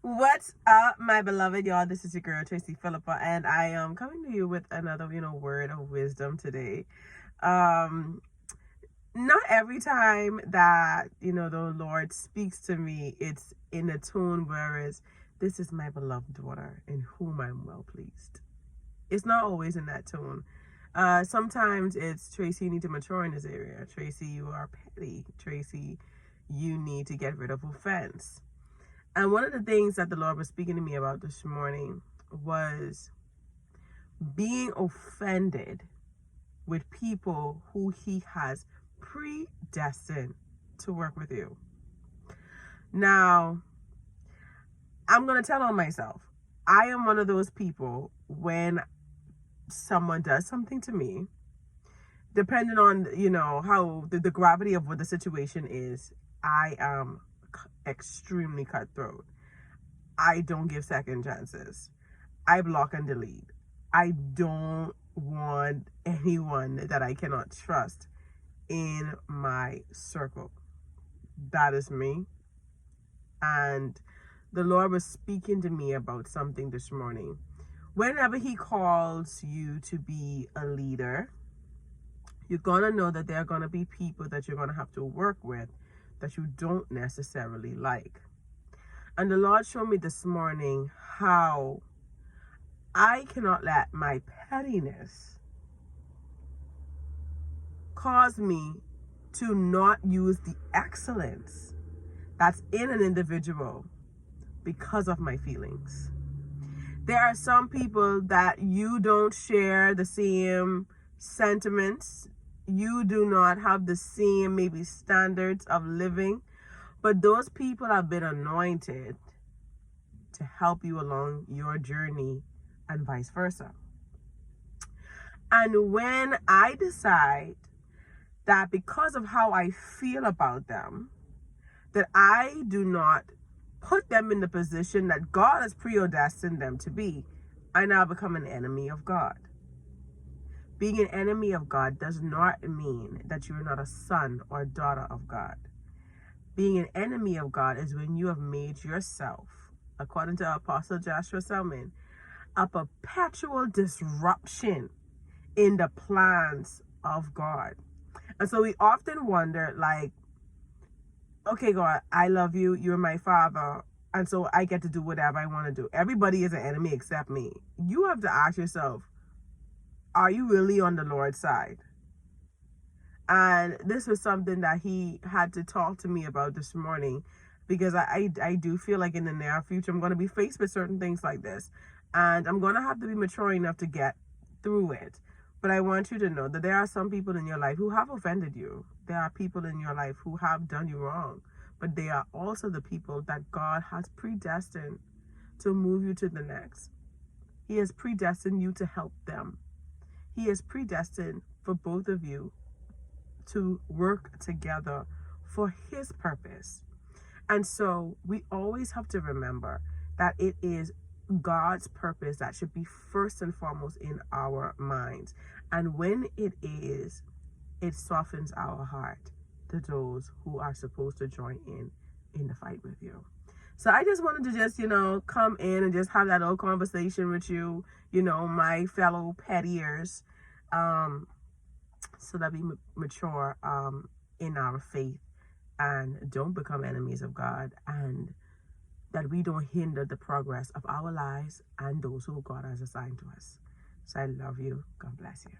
What's up, my beloved y'all? This is your girl Tracey Philippa, and I am coming to you with another, word of wisdom today. Um, Not every time that the Lord speaks to me, it's in a tone whereas this is my beloved daughter in whom I'm well pleased. It's not always in that tone. Sometimes it's Tracey, you need to mature in this area. Tracey, you are petty. Tracey, you need to get rid of offense. And one of the things that the Lord was speaking to me about this morning was being offended with people who He has predestined to work with you. Now, I'm going to tell on myself. I am one of those people when someone does something to me, depending on, how the gravity of what the situation is, I am extremely cutthroat. I don't give second chances. I block and delete. I don't want anyone that I cannot trust in my circle. That is me. And the Lord was speaking to me about something this morning. Whenever He calls you to be a leader, you're going to know that there are going to be people that you're going to have to work with that you don't necessarily like. And the Lord showed me this morning how I cannot let my pettiness cause me to not use the excellence that's in an individual because of my feelings. There are some people that you don't share the same sentiments. You do not have the same maybe standards of living, but those people have been anointed to help you along your journey and vice versa. And when I decide that because of how I feel about them, that I do not put them in the position that God has predestined them to be, I now become an enemy of God. Being an enemy of God does not mean that you are not a son or a daughter of God. Being an enemy of God is when you have made yourself, according to Apostle Joshua Selman, a perpetual disruption in the plans of God. And so we often wonder, like, okay, God, I love you. You're my father. And so I get to do whatever I want to do. Everybody is an enemy except me. You have to ask yourself, are you really on the Lord's side? And this was something that He had to talk to me about this morning, because I do feel like in the near future, I'm going to be faced with certain things like this. And I'm going to have to be mature enough to get through it. But I want you to know that there are some people in your life who have offended you. There are people in your life who have done you wrong. But they are also the people that God has predestined to move you to the next. He has predestined you to help them. He has predestined for both of you to work together for His purpose. And so we always have to remember that it is God's purpose that should be first and foremost in our minds. And when it is, it softens our heart to those who are supposed to join in the fight with you. So I just wanted to just, come in and just have that little conversation with you, my fellow pettiers, so that we mature in our faith and don't become enemies of God, and that we don't hinder the progress of our lives and those who God has assigned to us. So I love you. God bless you.